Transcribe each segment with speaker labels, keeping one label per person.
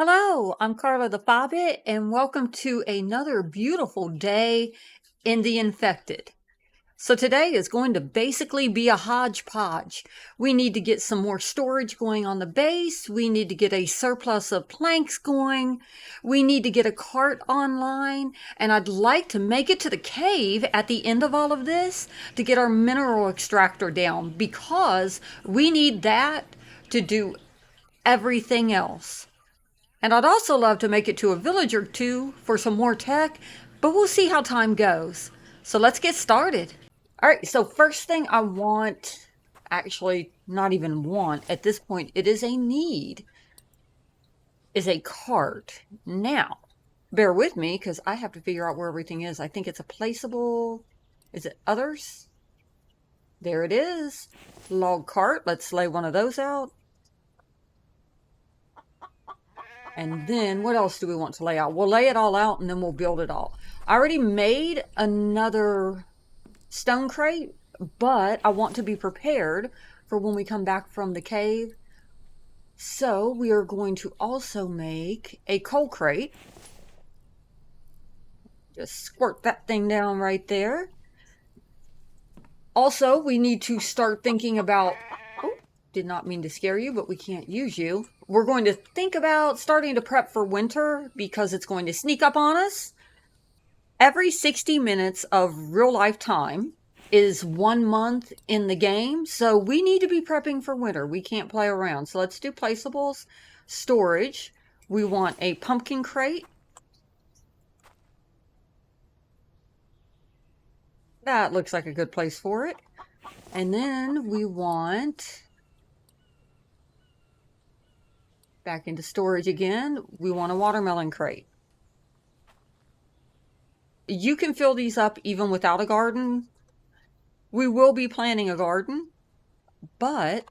Speaker 1: Hello, I'm Carla the Fobbit, and welcome to another beautiful day in the Infected. So today is going to basically be a hodgepodge. We need to get some more storage going on the base. We need to get a surplus of planks going. We need to get a cart online. And I'd like to make it to the cave at the end of all of this to get our mineral extractor down, because we need that to do everything else. And I'd also love to make it to a village or two for some more tech, but we'll see how time goes. So let's get started. All right, so first thing I want, actually not even want, at this point it is a need, is a cart. Now, bear with me because I have to figure out where everything is. I think it's a placeable, is it others? There it is. Log cart, let's lay one of those out. And then what else do we want to lay out? We'll lay it all out and then we'll build it all. I already made another stone crate, but I want to be prepared for when we come back from the cave. So we are going to also make a coal crate. Just squirt that thing down right there. Also, we need to start thinking about, oh, did not mean to scare you, but we can't use you. We're going to think about starting to prep for winter because it's going to sneak up on us. Every 60 minutes of real life time is 1 month in the game. So we need to be prepping for winter. We can't play around. So let's do placeables. Storage. We want a pumpkin crate. That looks like a good place for it. And then we want, back into storage again, we want a watermelon crate. You can fill these up even without a garden. We will be planting a garden, but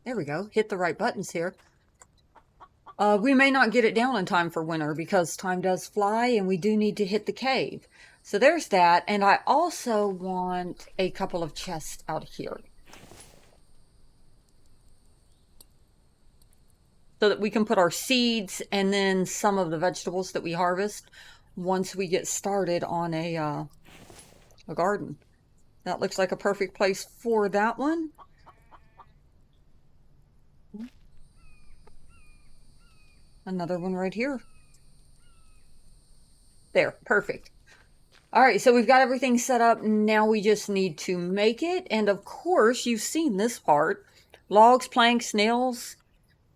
Speaker 1: there we go. Hit the right buttons here. We may not get it down in time for winter because time does fly and we do need to hit the cave. So there's that. And I also want a couple of chests out here, so that we can put our seeds and then some of the vegetables that we harvest once we get started on a garden. That looks like a perfect place for that one. Another one right here. There, perfect. All right, so we've got everything set up. Now we just need to make it. And of course, you've seen this part. Logs, planks, nails.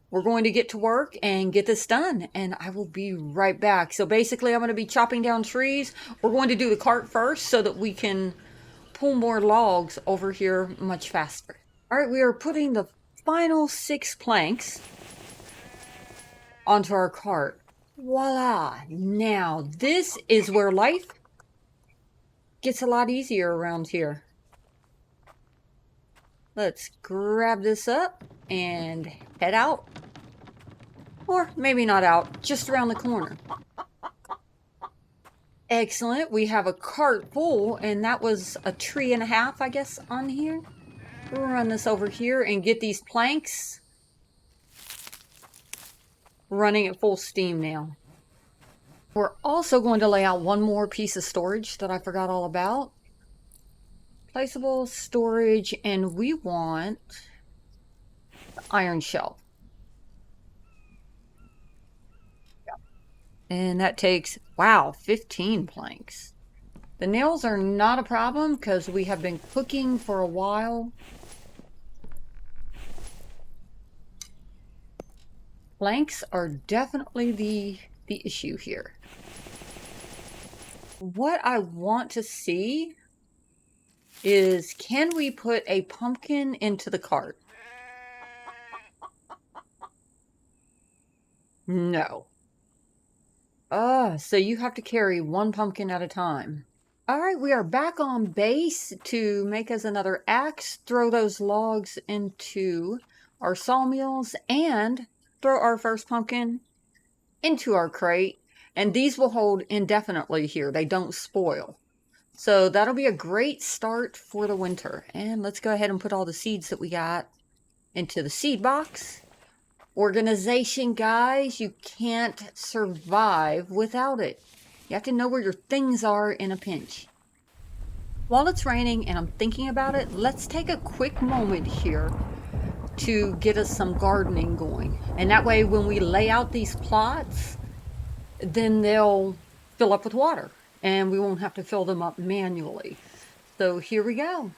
Speaker 1: We're going to get to work and get this done, and I will be right back. So basically, I'm going to be chopping down trees. We're going to do the cart first so that we can pull more logs over here much faster. All right, we are putting the final 6 planks onto our cart. Voila! Now, this is where life gets a lot easier around here. Let's grab this up and head out. Or maybe not out, just around the corner. Excellent. We have a cart full, and that was a 3.5, I guess, on here. We'll run this over here and get these planks running at full steam now. We're also going to lay out one more piece of storage that I forgot all about. Placeable storage, and we want the iron shelf. And that takes, wow, 15 planks. The nails are not a problem because we have been cooking for a while. Planks are definitely the issue here. What I want to see is, can we put a pumpkin into the cart? No. So you have to carry 1 pumpkin at a time. All right, we are back on base to make us another axe, throw those logs into our sawmills, and throw our first pumpkin into our crate. And these will hold indefinitely here. They don't spoil. So that'll be a great start for the winter. And let's go ahead and put all the seeds that we got into the seed box. Organization, guys. You can't survive without it. You have to know where your things are in a pinch. While it's raining and I'm thinking about it, let's take a quick moment here to get us some gardening going. And that way, when we lay out these plots, then they'll fill up with water and we won't have to fill them up manually. So here we go.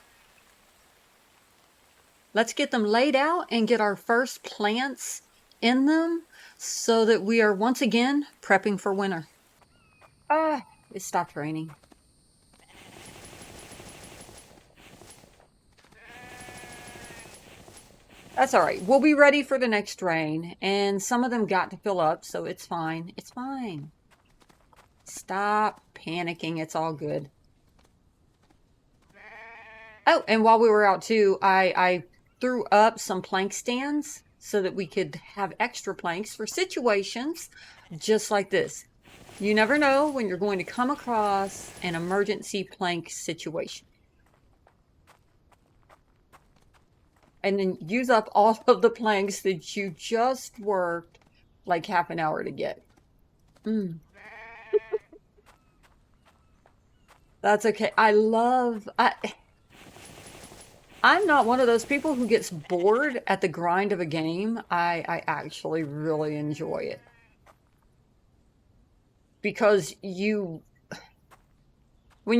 Speaker 1: Let's get them laid out and get our first plants in them so that we are once again prepping for winter. It stopped raining. That's all right. We'll be ready for the next rain. And some of them got to fill up, so it's fine. It's fine. Stop panicking. It's all good. Oh, and while we were out too, I threw up some plank stands so that we could have extra planks for situations just like this. You never know when you're going to come across an emergency plank situation. And then use up all of the planks that you just worked like half an hour to get. That's okay. I'm not one of those people who gets bored at the grind of a game. I actually really enjoy it. Because when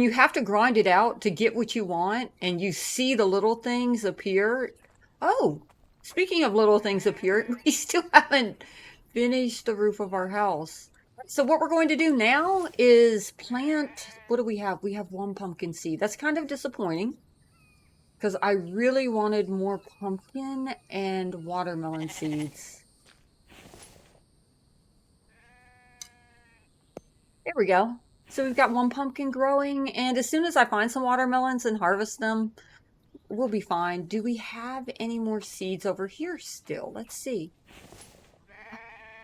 Speaker 1: you have to grind it out to get what you want and you see the little things appear. Oh, speaking of little things appear, we still haven't finished the roof of our house. So what we're going to do now is plant, what do we have? We have one pumpkin seed. That's kind of disappointing because I really wanted more pumpkin and watermelon seeds. There we go. So we've got one pumpkin growing, and as soon as I find some watermelons and harvest them, we'll be fine. Do we have any more seeds over here still? Let's see.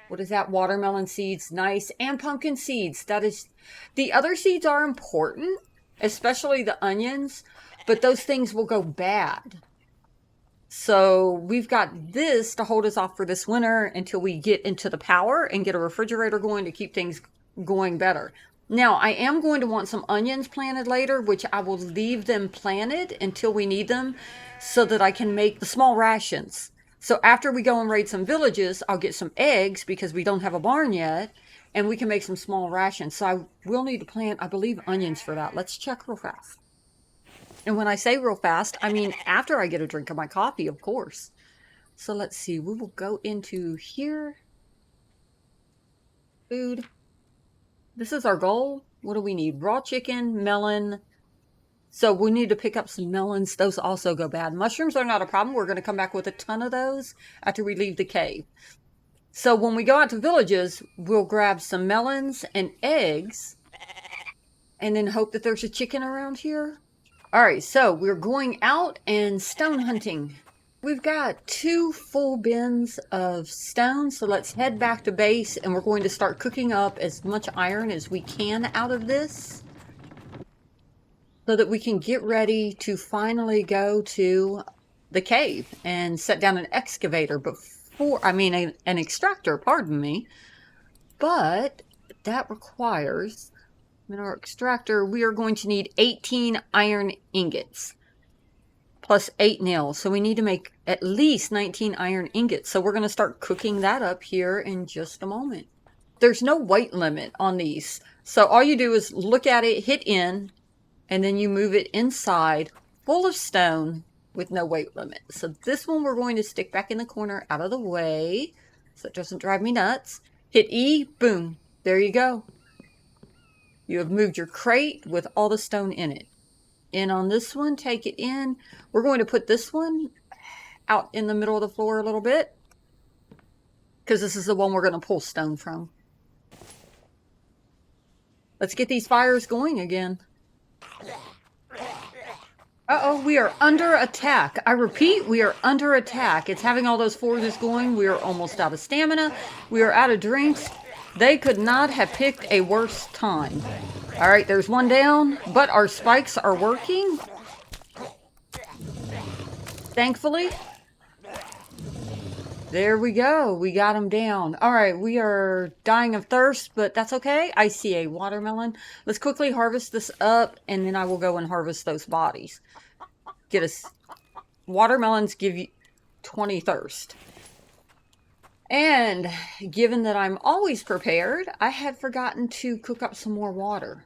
Speaker 1: What is that? Watermelon seeds. Nice. And pumpkin seeds. That is, the other seeds are important, especially the onions, but those things will go bad. So we've got this to hold us off for this winter until we get into the power and get a refrigerator going to keep things going better. Now, I am going to want some onions planted later, which I will leave them planted until we need them so that I can make the small rations. So after we go and raid some villages, I'll get some eggs because we don't have a barn yet, and we can make some small rations. So I will need to plant, I believe, onions for that. Let's check real fast. And when I say real fast, I mean after I get a drink of my coffee, of course. So let's see. We will go into here. Food. This is our goal. What do we need? Raw chicken, melon. So we need to pick up some melons. Those also go bad. Mushrooms are not a problem. We're going to come back with a ton of those after we leave the cave. So when we go out to villages, we'll grab some melons and eggs and then hope that there's a chicken around here. All right, so we're going out and stone hunting. We've got 2 full bins of stone, so let's head back to base and we're going to start cooking up as much iron as we can out of this so that we can get ready to finally go to the cave and set down an excavator an extractor, pardon me. But that requires, in our extractor, we are going to need 18 iron ingots. Plus 8 nails. So we need to make at least 19 iron ingots. So we're going to start cooking that up here in just a moment. There's no weight limit on these. So all you do is look at it, hit in, and then you move it inside full of stone with no weight limit. So this one we're going to stick back in the corner out of the way so it doesn't drive me nuts. Hit E, boom. There you go. You have moved your crate with all the stone in it. And on this one, take it in. We're going to put this one out in the middle of the floor a little bit because this is the one we're going to pull stone from. Let's get these fires going again. Uh-oh, we are under attack. I repeat, we are under attack. It's having all those forges going. We are almost out of stamina. We are out of drinks. They could not have picked a worse time. All right, there's one down, but our spikes are working. Thankfully. There we go. We got them down. All right, we are dying of thirst, but that's okay. I see a watermelon. Let's quickly harvest this up, and then I will go and harvest those bodies. Get us. Watermelons give you 20 thirst. And given that I'm always prepared, I had forgotten to cook up some more water.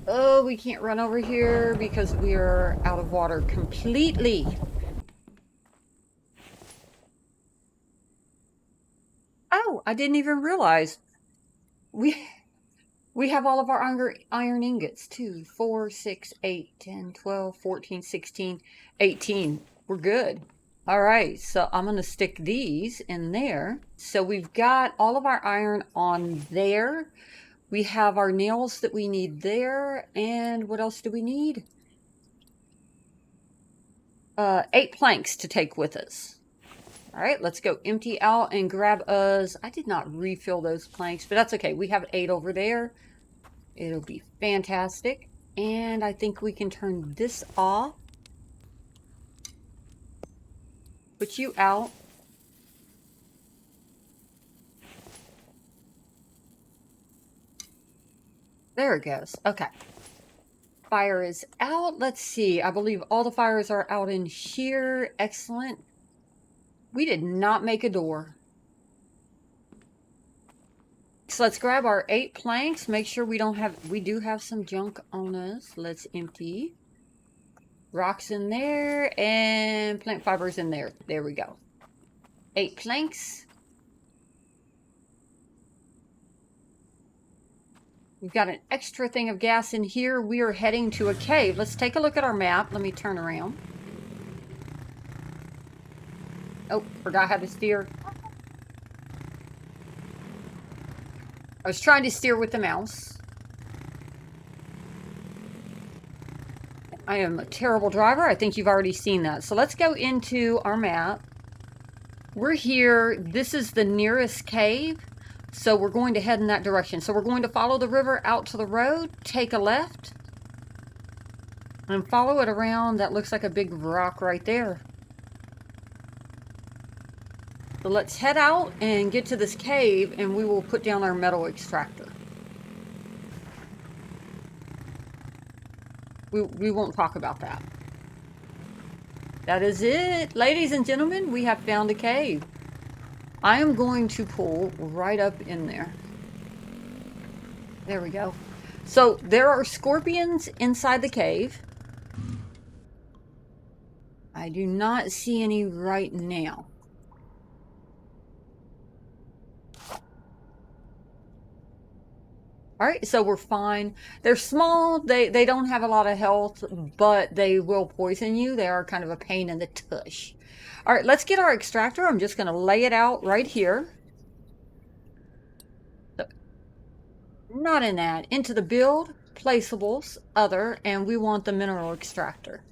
Speaker 1: Oh, we can't run over here because we are out of water completely. Oh, I didn't even realize we have all of our iron ingots. 2, 4, 6, 8, 10, 12, 14, 16, 18. We're good. All right, so I'm going to stick these in there. So we've got all of our iron on there. We have our nails that we need there. And what else do we need? 8 planks to take with us. All right, let's go empty out and grab us. I did not refill those planks, but that's okay. We have 8 over there. It'll be fantastic. And I think we can turn this off. Put you out. There it goes. Okay. Fire is out. Let's see. I believe all the fires are out in here. Excellent. We did not make a door. So let's grab our 8 planks. Make sure we do have some junk on us. Let's empty. Rocks in there and plant fibers in there. There we go. 8 planks. We've got an extra thing of gas in here. We are heading to a cave. Let's take a look at our map. Let me turn around. Oh, forgot how to steer. I was trying to steer with the mouse. I am a terrible driver. I think you've already seen that. So let's go into our map. We're here. This is the nearest cave. So we're going to head in that direction. So we're going to follow the river out to the road, take a left, and follow it around. That looks like a big rock right there. So let's head out and get to this cave, and we will put down our metal extractor. We won't talk about that. That is it. Ladies and gentlemen, we have found a cave. I am going to pull right up in there. There we go. So there are scorpions inside the cave. I do not see any right now. All right, so we're fine. They're small. They don't have a lot of health, but they will poison you. They are kind of a pain in the tush. All right, let's get our extractor. I'm just going to lay it out right here. So, not in that. Into the build, placeables, other, and we want the mineral extractor.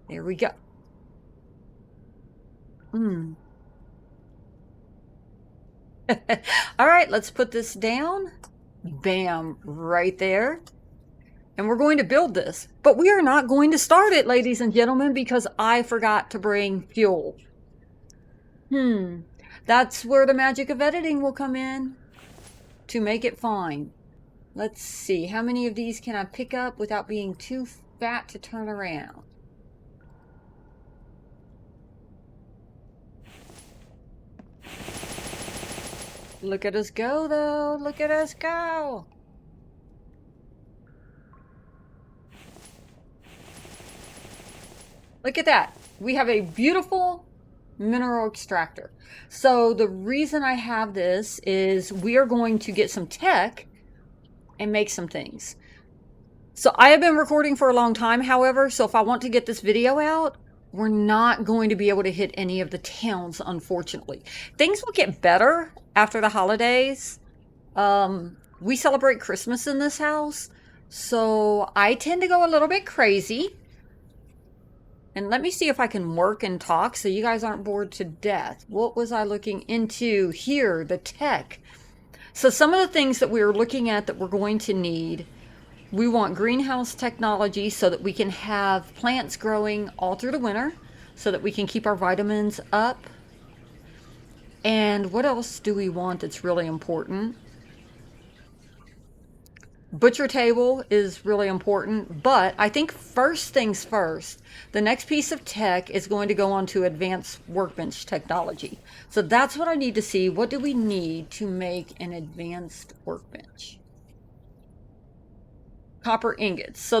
Speaker 1: There we go. All right, let's put this down. Bam, right there. And we're going to build this. But we are not going to start it, ladies and gentlemen, because I forgot to bring fuel. That's where the magic of editing will come in to make it fine. Let's see, how many of these can I pick up without being too fat to turn around? Look at us go, though. Look at us go. Look at that. We have a beautiful mineral extractor. So the reason I have this is we are going to get some tech and make some things. So I have been recording for a long time, however, so if I want to get this video out, we're not going to be able to hit any of the towns, unfortunately. Things will get better after the holidays. We celebrate Christmas in this house, so I tend to go a little bit crazy. And let me see if I can work and talk so you guys aren't bored to death. What was I looking into here? The tech. So some of the things that we were looking at that we're going to need, we want greenhouse technology so that we can have plants growing all through the winter, so that we can keep our vitamins up. And what else do we want that's really important? Butcher table is really important, but I think first things first, the next piece of tech is going to go on to advanced workbench technology. So that's what I need to see. What do we need to make an advanced workbench? Copper ingots.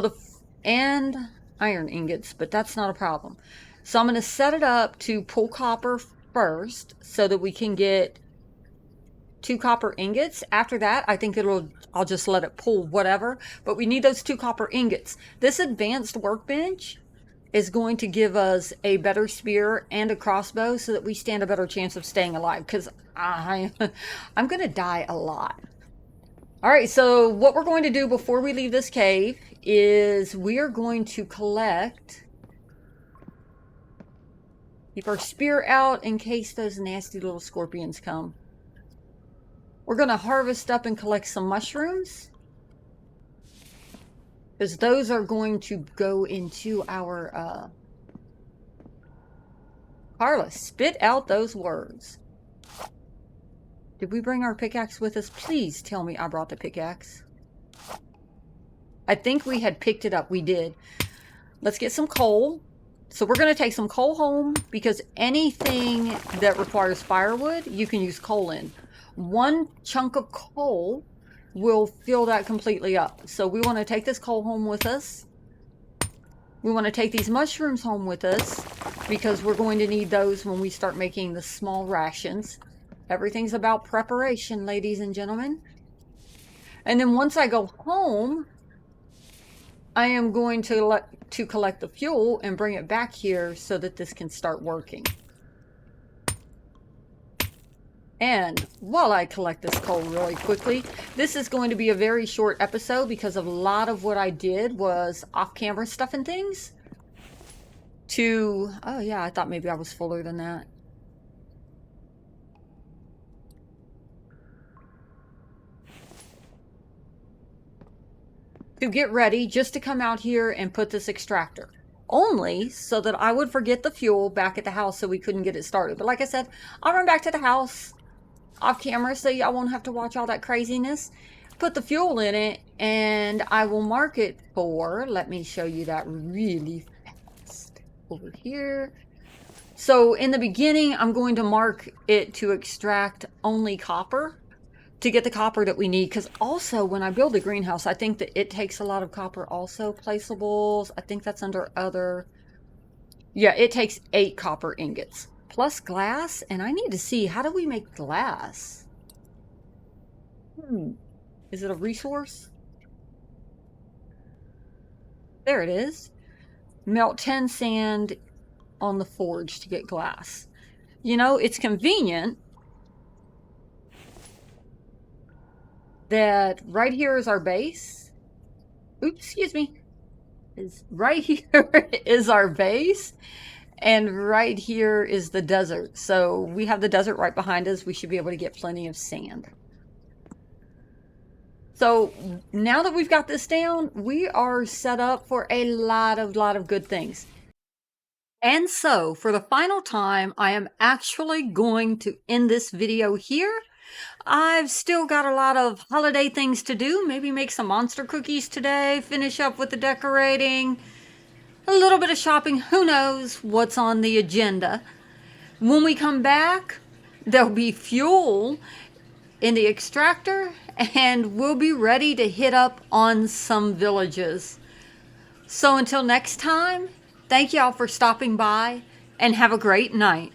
Speaker 1: And iron ingots, but that's not a problem. So I'm going to set it up to pull copper first so that we can get 2 copper ingots. After that, I think I'll just let it pull whatever, but we need those 2 copper ingots. This advanced workbench is going to give us a better spear and a crossbow so that we stand a better chance of staying alive, because I'm going to die a lot. All right, so what we're going to do before we leave this cave is we are going to keep our spear out in case those nasty little scorpions come. We're going to harvest up and collect some mushrooms, because those are going to go into our... Carla, spit out those words. Did we bring our pickaxe with us? Please tell me I brought the pickaxe. I think we had picked it up. We did. Let's get some coal. So we're going to take some coal home, because anything that requires firewood, you can use coal in. 1 chunk of coal will fill that completely up. So we want to take this coal home with us. We want to take these mushrooms home with us, because we're going to need those when we start making the small rations. Everything's about preparation, ladies and gentlemen. And then once I go home, I am going to collect the fuel and bring it back here so that this can start working. And while I collect this coal really quickly, this is going to be a very short episode, because a lot of what I did was off-camera stuff and things. Oh yeah, I thought maybe I was fuller than that. To get ready just to come out here and put this extractor. Only so that I would forget the fuel back at the house so we couldn't get it started. But like I said, I'll run back to the house off camera so y'all won't have to watch all that craziness. Put the fuel in it, and I will mark it for, let me show you that really fast over here. So in the beginning, I'm going to mark it to extract only copper, to get the copper that we need, because also when I build the greenhouse, I think that it takes a lot of copper also. Placeables, I think that's under other. Yeah, it takes 8 copper ingots plus glass, and I need to see, how do we make glass? Is it a resource? There it is. Melt 10 sand on the forge to get glass. You know, it's convenient that right here is our base. Oops, excuse me. Right here is our base, and right here is the desert. So we have the desert right behind us. We should be able to get plenty of sand. So now that we've got this down, we are set up for a lot of good things. And so for the final time, I am actually going to end this video here. I've still got a lot of holiday things to do. Maybe make some monster cookies today, finish up with the decorating, a little bit of shopping. Who knows what's on the agenda. When we come back, there'll be fuel in the extractor, and we'll be ready to hit up on some villages. So until next time, thank y'all for stopping by, and have a great night.